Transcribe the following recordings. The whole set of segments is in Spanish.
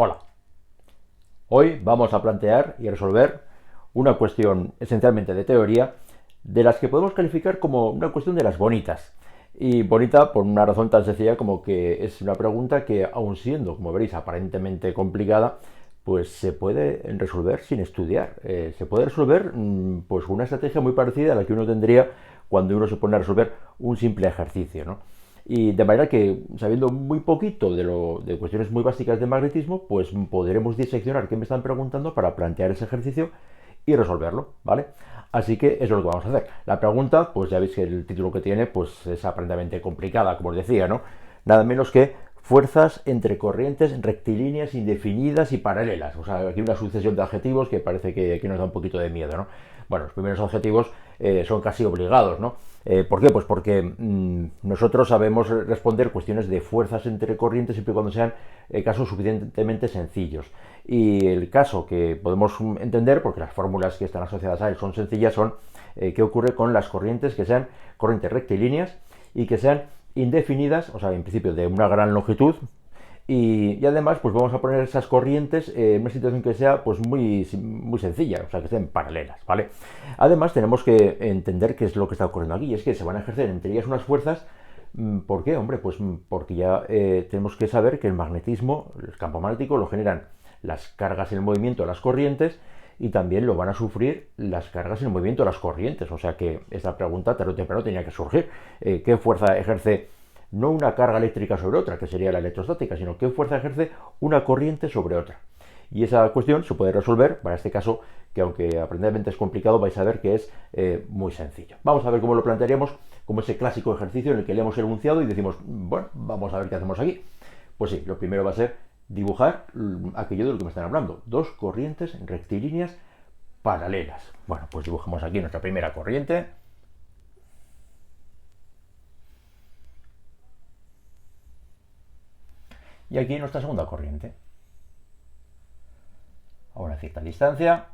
Hola, hoy vamos a plantear y resolver una cuestión esencialmente de teoría, de las que podemos calificar como una cuestión de las bonitas. Y bonita por una razón tan sencilla como que es una pregunta que, aun siendo, como veréis, aparentemente complicada, pues se puede resolver sin estudiar. Se puede resolver pues con una estrategia muy parecida a la que uno tendría cuando uno se pone a resolver un simple ejercicio, ¿no? Y de manera que, sabiendo muy poquito de cuestiones muy básicas de magnetismo, pues podremos diseccionar qué me están preguntando para plantear ese ejercicio y resolverlo, ¿vale? Así que eso es lo que vamos a hacer. La pregunta, pues ya veis que el título que tiene, pues es aparentemente complicada, como os decía, ¿no? Nada menos que fuerzas entre corrientes rectilíneas, indefinidas y paralelas. O sea, aquí una sucesión de adjetivos que parece que nos da un poquito de miedo, ¿no? Bueno, los primeros adjetivos son casi obligados, ¿no? ¿Por qué? Pues porque nosotros sabemos responder cuestiones de fuerzas entre corrientes siempre y cuando sean casos suficientemente sencillos. Y el caso que podemos entender, porque las fórmulas que están asociadas a él son sencillas, son qué ocurre con las corrientes que sean corrientes rectilíneas y que sean indefinidas, o sea, en principio de una gran longitud, y además pues vamos a poner esas corrientes en una situación que sea pues muy sencilla, o sea, que estén paralelas, ¿vale? Además tenemos que entender qué es lo que está ocurriendo aquí, y es que se van a ejercer entre ellas unas fuerzas. ¿Por qué? Hombre, pues porque ya tenemos que saber que el magnetismo, el campo magnético, lo generan las cargas en el movimiento de las corrientes y también lo van a sufrir las cargas en el movimiento de las corrientes. O sea que esta pregunta tarde o temprano tenía que surgir. ¿Qué fuerza ejerce no una carga eléctrica sobre otra, que sería la electrostática, sino qué fuerza ejerce una corriente sobre otra? Y esa cuestión se puede resolver, para este caso, que aunque aparentemente es complicado, vais a ver que es muy sencillo. Vamos a ver cómo lo plantearíamos, como ese clásico ejercicio en el que leemos el enunciado y decimos, bueno, vamos a ver qué hacemos aquí. Pues sí, lo primero va a ser dibujar aquello de lo que me están hablando. Dos corrientes rectilíneas paralelas. Bueno, pues dibujamos aquí nuestra primera corriente. Y aquí nuestra segunda corriente. A una cierta distancia.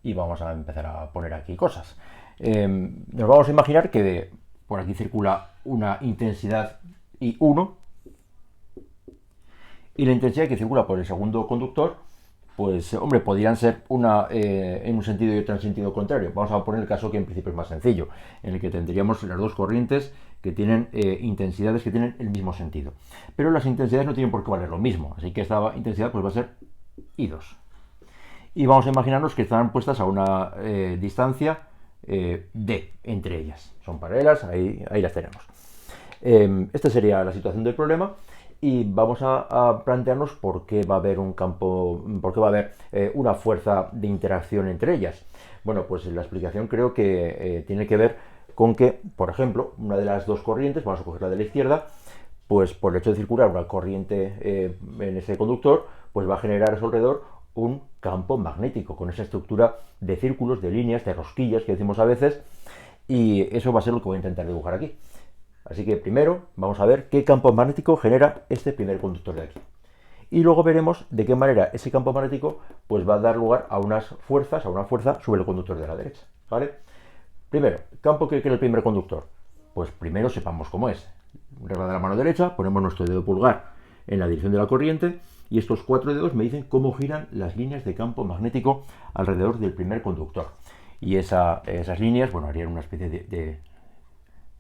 Y vamos a empezar a poner aquí cosas. Nos vamos a imaginar que por aquí circula una intensidad I1 y la intensidad que circula por el segundo conductor, pues hombre, podrían ser una en un sentido y otra en sentido contrario. Vamos a poner el caso que en principio es más sencillo, en el que tendríamos las dos corrientes que tienen intensidades que tienen el mismo sentido. Pero las intensidades no tienen por qué valer lo mismo, así que esta intensidad pues va a ser I2. Y vamos a imaginarnos que están puestas a una distancia D entre ellas. Son paralelas, ahí las tenemos. Esta sería la situación del problema y vamos a plantearnos por qué va a haber un campo, por qué va a haber una fuerza de interacción entre ellas. Bueno, pues la explicación creo que tiene que ver con que, por ejemplo, una de las dos corrientes, vamos a coger la de la izquierda, pues por el hecho de circular una corriente en ese conductor, pues va a generar a su alrededor un campo magnético con esa estructura de círculos, de líneas, de rosquillas que decimos a veces, y eso va a ser lo que voy a intentar dibujar aquí. Así que primero vamos a ver qué campo magnético genera este primer conductor de aquí. Y luego veremos de qué manera ese campo magnético pues va a dar lugar a unas fuerzas, a una fuerza sobre el conductor de la derecha, ¿vale? Primero, campo que crea el primer conductor. Pues primero sepamos cómo es. Regla de la mano derecha, ponemos nuestro dedo pulgar en la dirección de la corriente y estos cuatro dedos me dicen cómo giran las líneas de campo magnético alrededor del primer conductor. Y esas líneas, bueno, harían una especie de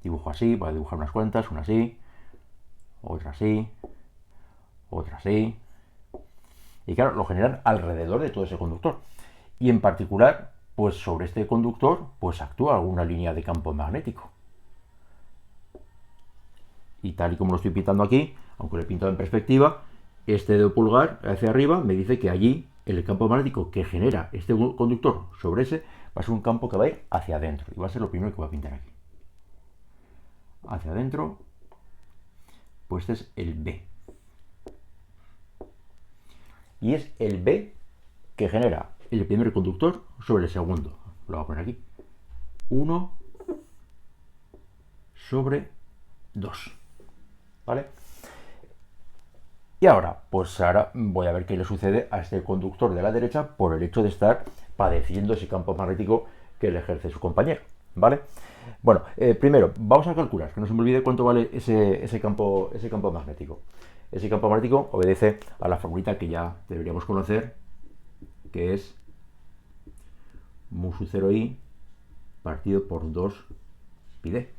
dibujo así, voy a dibujar unas cuantas, una así, otra así, otra así. Y claro, lo generan alrededor de todo ese conductor. Y en particular, pues sobre este conductor, pues actúa alguna línea de campo magnético. Y tal y como lo estoy pintando aquí, aunque lo he pintado en perspectiva, este dedo pulgar hacia arriba me dice que allí el campo magnético que genera este conductor sobre ese va a ser un campo que va a ir hacia adentro. Y va a ser lo primero que voy a pintar aquí. Hacia adentro, pues este es el B. Y es el B que genera el primer conductor sobre el segundo. Lo voy a poner aquí. 1 sobre 2. ¿Vale? Y ahora, pues ahora voy a ver qué le sucede a este conductor de la derecha por el hecho de estar padeciendo ese campo magnético que le ejerce su compañero. ¿vale? Bueno, primero, vamos a calcular, que no se me olvide cuánto vale ese campo magnético. Ese campo magnético obedece a la formulita que ya deberíamos conocer, que es mu sub 0i partido por 2 pi d.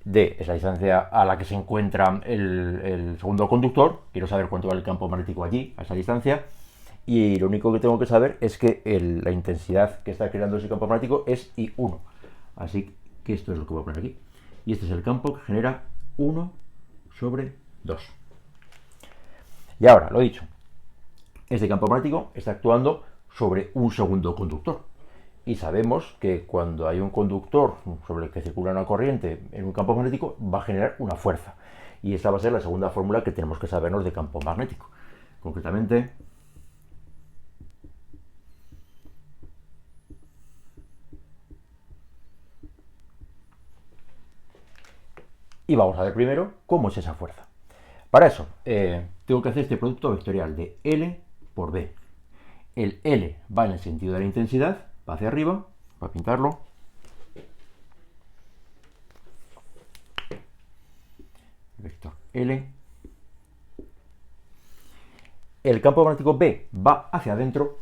D es la distancia a la que se encuentra el segundo conductor. Quiero saber cuánto vale el campo magnético allí, a esa distancia. Y lo único que tengo que saber es que la intensidad que está creando ese campo magnético es I1. Así que esto es lo que voy a poner aquí. Y este es el campo que genera 1 sobre 2. Y ahora, lo dicho, este campo magnético está actuando sobre un segundo conductor. Y sabemos que cuando hay un conductor sobre el que circula una corriente en un campo magnético, va a generar una fuerza. Y esta va a ser la segunda fórmula que tenemos que sabernos de campo magnético. Concretamente, y vamos a ver primero cómo es esa fuerza. Para eso, tengo que hacer este producto vectorial de L por B. El L va en el sentido de la intensidad, va hacia arriba, voy a pintarlo. Vector L. El campo magnético B va hacia adentro,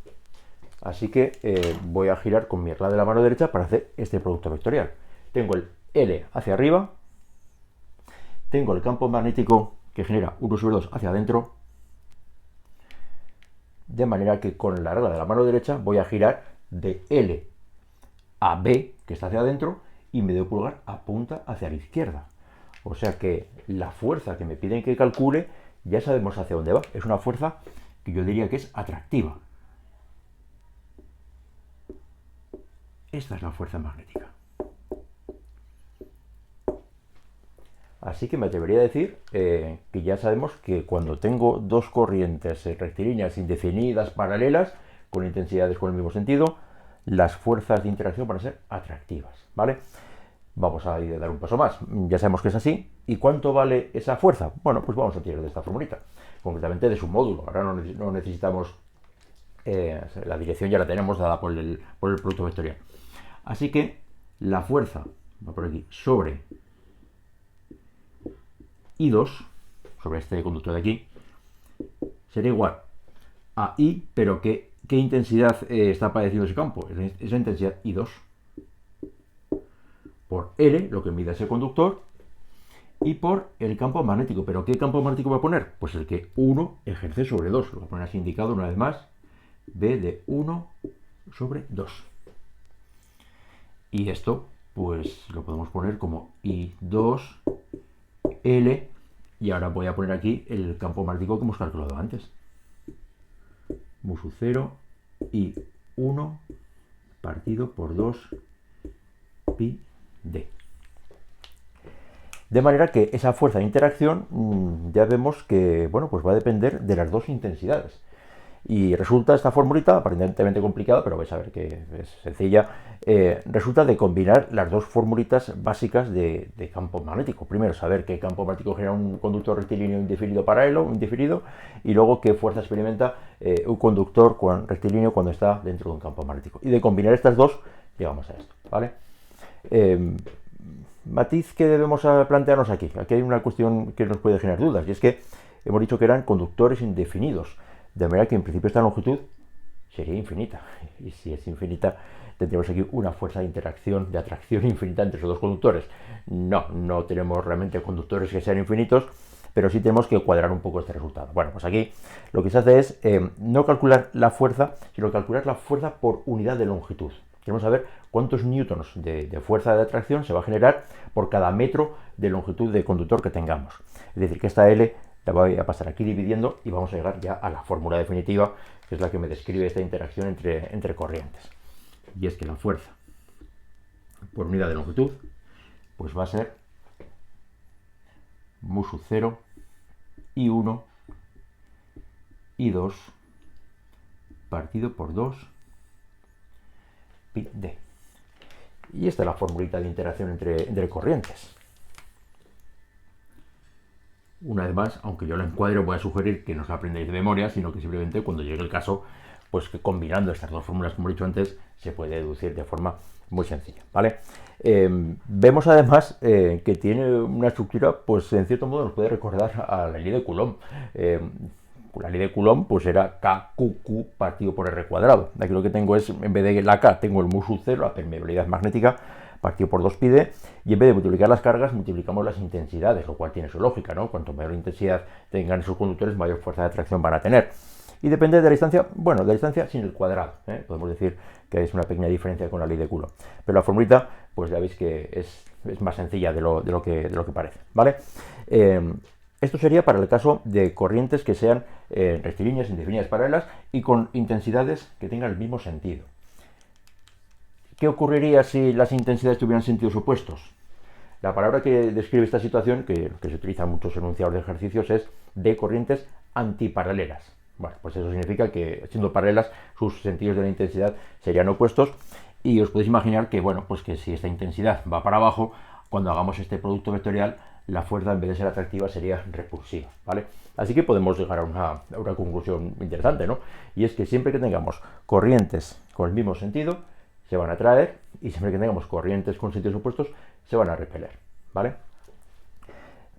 así que voy a girar con mi regla de la mano derecha para hacer este producto vectorial. Tengo el L hacia arriba, tengo el campo magnético que genera 1 sobre 2 hacia adentro, de manera que con la regla de la mano derecha voy a girar de L a B, que está hacia adentro, y mi dedo pulgar apunta hacia la izquierda. O sea que la fuerza que me piden que calcule, ya sabemos hacia dónde va. Es una fuerza que yo diría que es atractiva. Esta es la fuerza magnética. Así que me atrevería a decir que ya sabemos que cuando tengo dos corrientes rectilíneas indefinidas, paralelas, con intensidades con el mismo sentido, las fuerzas de interacción van a ser atractivas, ¿vale? Vamos a dar un paso más. Ya sabemos que es así. ¿Y cuánto vale esa fuerza? Bueno, pues vamos a tirar de esta formulita, concretamente de su módulo. Ahora no necesitamos, la dirección ya la tenemos dada por el producto vectorial. Así que la fuerza, va por aquí, sobre I2, sobre este conductor de aquí, será igual a I, pero ¿qué intensidad está padeciendo ese campo? Esa intensidad I2 por L, lo que mide ese conductor, y por el campo magnético. ¿Pero qué campo magnético va a poner? Pues el que 1 ejerce sobre 2. Lo voy a poner así indicado una vez más. B de 1 sobre 2. Y esto, pues lo podemos poner como I2 L. Y ahora voy a poner aquí el campo magnético que hemos calculado antes. Mu sub 0 y 1 partido por 2 pi d. De manera que esa fuerza de interacción ya vemos que bueno, pues va a depender de las dos intensidades. Y resulta esta formulita, aparentemente complicada, pero vais a ver que es sencilla, resulta de combinar las dos formulitas básicas de campo magnético. Primero, saber qué campo magnético genera un conductor rectilíneo indefinido paralelo, indefinido, y luego qué fuerza experimenta un conductor rectilíneo cuando está dentro de un campo magnético. Y de combinar estas dos, llegamos a esto, ¿vale? Matiz que debemos plantearnos aquí. Aquí hay una cuestión que nos puede generar dudas, y es que hemos dicho que eran conductores indefinidos. De manera que en principio esta longitud sería infinita. Y si es infinita, tendríamos aquí una fuerza de interacción, de atracción infinita entre esos dos conductores. No tenemos realmente conductores que sean infinitos, pero sí tenemos que cuadrar un poco este resultado. Bueno, pues aquí lo que se hace es no calcular la fuerza, sino calcular la fuerza por unidad de longitud. Queremos saber cuántos newtons de fuerza de atracción se va a generar por cada metro de longitud de conductor que tengamos. Es decir, que esta L la voy a pasar aquí dividiendo y vamos a llegar ya a la fórmula definitiva, que es la que me describe esta interacción entre corrientes. Y es que la fuerza por unidad de longitud pues va a ser mu sub 0 y 1 y 2 partido por 2 pi d. Y esta es la formulita de interacción entre corrientes. Una vez más, aunque yo la encuadre, voy a sugerir que no os la aprendáis de memoria, sino que simplemente cuando llegue el caso, pues que combinando estas dos fórmulas, como he dicho antes, se puede deducir de forma muy sencilla, ¿vale? Vemos además que tiene una estructura, pues en cierto modo nos puede recordar a la ley de Coulomb. La ley de Coulomb pues era KQQ partido por R cuadrado. Aquí lo que tengo es, en vez de la K, tengo el mu sub 0, la permeabilidad magnética, partido por 2πd, y en vez de multiplicar las cargas, multiplicamos las intensidades, lo cual tiene su lógica, ¿no? Cuanto mayor intensidad tengan esos conductores, mayor fuerza de atracción van a tener. Y depende de la distancia, bueno, de la distancia sin el cuadrado, ¿eh? Podemos decir que es una pequeña diferencia con la ley de Coulomb. Pero la formulita, pues ya veis que es más sencilla de lo que parece, ¿vale? Esto sería para el caso de corrientes que sean rectilíneas, indefinidas, paralelas y con intensidades que tengan el mismo sentido. ¿Qué ocurriría si las intensidades tuvieran sentidos opuestos? La palabra que describe esta situación, que se utiliza en muchos enunciados de ejercicios, es de corrientes antiparalelas. Bueno, pues eso significa que, siendo paralelas, sus sentidos de la intensidad serían opuestos, y os podéis imaginar que, bueno, pues que si esta intensidad va para abajo, cuando hagamos este producto vectorial, la fuerza, en vez de ser atractiva, sería repulsiva, ¿vale? Así que podemos llegar a una conclusión interesante, ¿no? Y es que siempre que tengamos corrientes con el mismo sentido, se van a atraer, y siempre que tengamos corrientes con sentidos opuestos, se van a repeler, ¿vale?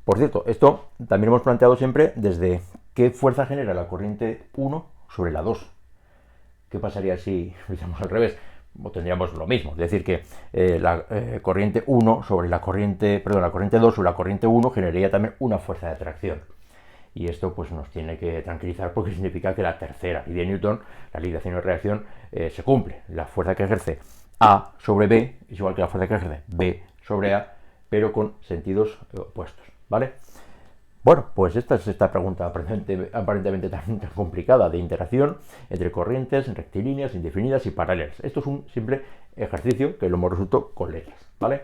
Por cierto, esto también hemos planteado siempre desde qué fuerza genera la corriente 1 sobre la 2. ¿Qué pasaría si lo hiciéramos al revés? O tendríamos lo mismo, es decir, que la corriente 1 sobre la corriente, perdón, la corriente 2 sobre la corriente 1 generaría también una fuerza de atracción. Y esto pues nos tiene que tranquilizar, porque significa que la tercera ley de Newton, la ley de acción y reacción, se cumple. La fuerza que ejerce A sobre B es igual que la fuerza que ejerce B sobre A, pero con sentidos opuestos, ¿vale? Bueno, pues esta es esta pregunta aparentemente tan complicada de interacción entre corrientes rectilíneas, indefinidas y paralelas. Esto es un simple ejercicio que lo hemos resuelto con letras, ¿vale?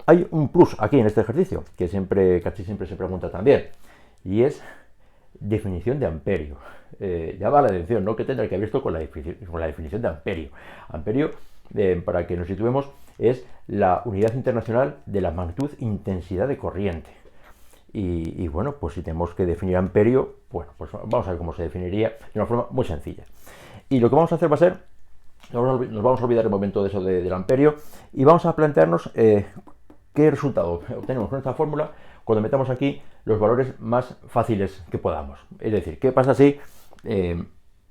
Hay un plus aquí en este ejercicio, que casi siempre se pregunta también, y es definición de amperio. Llama la atención, ¿no? Que tendrá que ver esto con la definición de amperio. Amperio, para que nos situemos, es la unidad internacional de la magnitud intensidad de corriente. Y bueno, pues si tenemos que definir amperio, bueno, pues vamos a ver cómo se definiría de una forma muy sencilla. Y lo que vamos a hacer va a ser, nos vamos a olvidar el momento de eso del amperio, y vamos a plantearnos qué resultado obtenemos con esta fórmula cuando metamos aquí los valores más fáciles que podamos. Es decir, ¿qué pasa si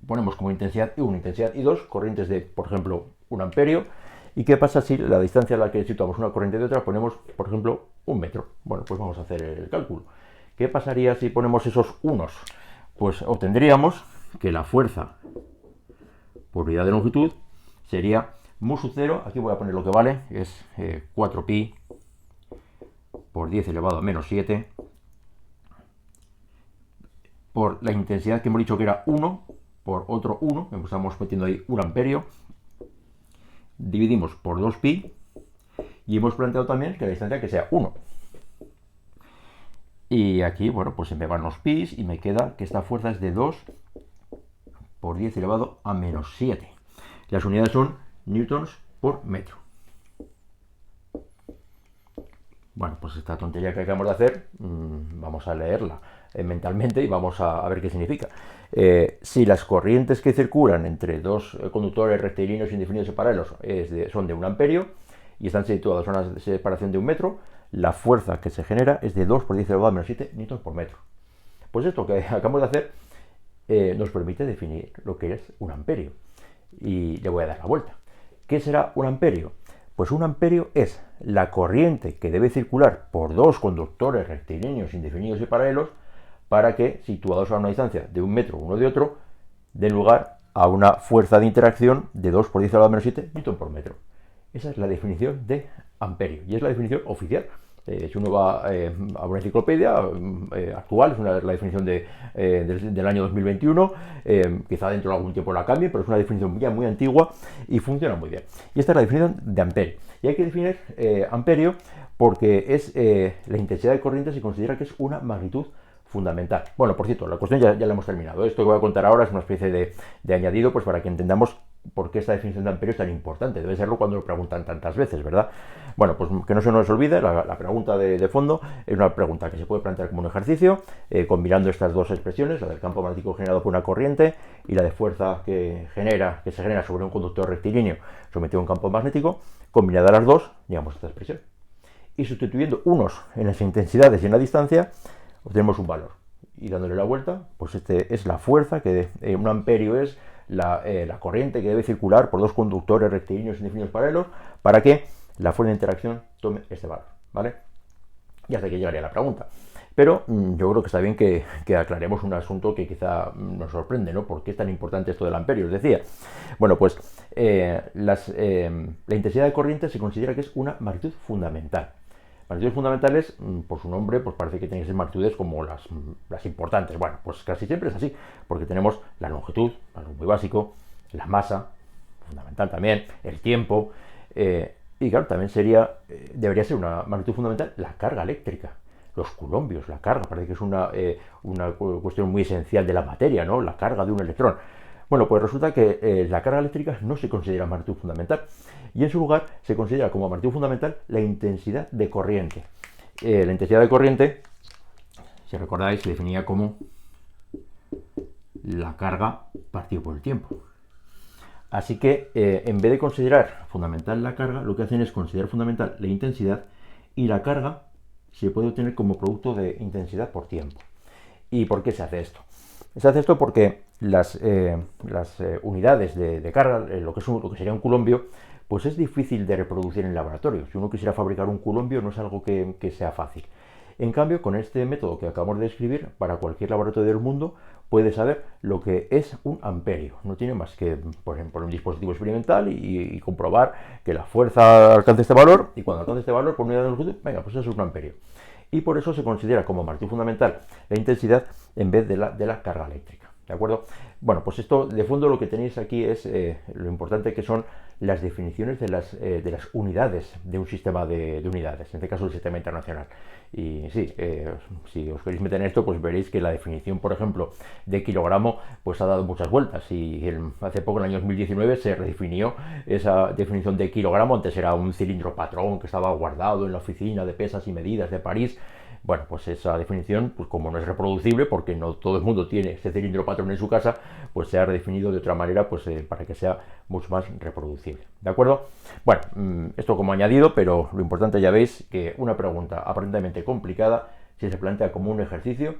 ponemos como intensidad I1, intensidad I2, corrientes de, por ejemplo, 1 amperio? ¿Y qué pasa si la distancia a la que situamos una corriente de otra ponemos, por ejemplo, 1 metro? Bueno, pues vamos a hacer el cálculo. ¿Qué pasaría si ponemos esos unos? Pues obtendríamos que la fuerza por unidad de longitud sería mu sub 0, aquí voy a poner lo que vale, es 4pi por 10 elevado a menos 7, por la intensidad que hemos dicho que era 1, por otro 1, estamos metiendo ahí 1 amperio, dividimos por 2pi, y hemos planteado también que la distancia que sea 1. Y aquí, bueno, pues se me van los pis y me queda que esta fuerza es de 2 por 10 elevado a menos 7. Las unidades son newtons por metro. Bueno, pues esta tontería que acabamos de hacer, vamos a leerla mentalmente y vamos a ver qué significa. Si las corrientes que circulan entre dos conductores rectilíneos, indefinidos y paralelos son de 1 amperio y están situados a una separación de 1 metro, la fuerza que se genera es de 2 por 10 elevado a menos 7 newtons por metro. Pues esto que acabamos de hacer nos permite definir lo que es 1 amperio. Y le voy a dar la vuelta. ¿Qué será 1 amperio? Pues 1 amperio es la corriente que debe circular por dos conductores rectilíneos, indefinidos y paralelos para que, situados a una distancia de 1 metro uno de otro, den lugar a una fuerza de interacción de 2 por 10 elevado a menos 7 newton por metro. Esa es la definición de amperio y es la definición oficial. Si uno va a una enciclopedia actual, es la definición del año 2021, quizá dentro de algún tiempo la cambie, pero es una definición ya muy antigua y funciona muy bien. Y esta es la definición de amperio. Y hay que definir amperio porque es la intensidad de corriente, se considera que es una magnitud fundamental. Bueno, por cierto, la cuestión ya la hemos terminado. Esto que voy a contar ahora es una especie de añadido, pues para que entendamos por qué esta definición de amperio es tan importante. Debe serlo cuando lo preguntan tantas veces, ¿verdad? Bueno, pues que no se nos olvide, la pregunta de fondo es una pregunta que se puede plantear como un ejercicio, combinando estas dos expresiones, la del campo magnético generado por una corriente y la de fuerza que se genera sobre un conductor rectilíneo sometido a un campo magnético. Combinadas las dos, llegamos a esta expresión. Y sustituyendo unos en las intensidades y en la distancia, obtenemos un valor. Y dándole la vuelta, pues este es la fuerza, que un amperio es la corriente que debe circular por dos conductores rectilíneos indefinidos paralelos para que la fuerza de interacción tome este valor, ¿vale? Y hasta aquí llegaría la pregunta. Pero yo creo que está bien que aclaremos un asunto que quizá nos sorprende, ¿no? ¿Por qué es tan importante esto del amperio? Os decía. Bueno, pues la intensidad de corriente se considera que es una magnitud fundamental. Magnitudes fundamentales, por su nombre, pues parece que tienen que ser magnitudes como las importantes. Bueno, pues casi siempre es así, porque tenemos la longitud, algo muy básico, la masa, fundamental también, el tiempo, y claro, también debería ser una magnitud fundamental la carga eléctrica, los coulombios, la carga, parece que es una cuestión muy esencial de la materia, ¿no? La carga de un electrón. Bueno, pues resulta que la carga eléctrica no se considera magnitud fundamental y en su lugar se considera como magnitud fundamental la intensidad de corriente. La intensidad de corriente, si recordáis, se definía como la carga partido por el tiempo. Así que en vez de considerar fundamental la carga, lo que hacen es considerar fundamental la intensidad, y la carga se puede obtener como producto de intensidad por tiempo. ¿Y por qué se hace esto? Se hace esto porque las unidades de carga, lo que sería un coulombio, pues es difícil de reproducir en laboratorio. Si uno quisiera fabricar un coulombio no es algo que sea fácil. En cambio, con este método que acabamos de describir, para cualquier laboratorio del mundo puede saber lo que es un amperio. No tiene más que, por ejemplo, un dispositivo experimental y comprobar que la fuerza alcanza este valor, y cuando alcanza este valor por unidad de longitud, venga, pues eso es un amperio. Y por eso se considera como magnitud fundamental la intensidad en vez de la carga eléctrica. ¿De acuerdo? Bueno, pues esto de fondo lo que tenéis aquí es lo importante que son las definiciones de las unidades de un sistema de unidades, en este caso el sistema internacional. Y sí, si os queréis meter en esto, pues veréis que la definición, por ejemplo, de kilogramo, pues ha dado muchas vueltas, y hace poco, en el año 2019, se redefinió esa definición de kilogramo. Antes era un cilindro patrón que estaba guardado en la oficina de pesas y medidas de París. Bueno, pues esa definición, pues como no es reproducible, porque no todo el mundo tiene ese cilindro patrón en su casa, pues se ha redefinido de otra manera, pues para que sea mucho más reproducible. ¿De acuerdo? Bueno, esto como añadido, pero lo importante, ya veis, que una pregunta aparentemente complicada, si se plantea como un ejercicio,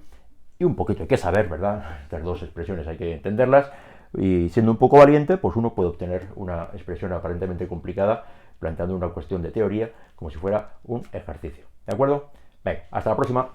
y un poquito hay que saber, ¿verdad? Estas dos expresiones hay que entenderlas, y siendo un poco valiente, pues uno puede obtener una expresión aparentemente complicada planteando una cuestión de teoría como si fuera un ejercicio. ¿De acuerdo? Venga, hasta la próxima.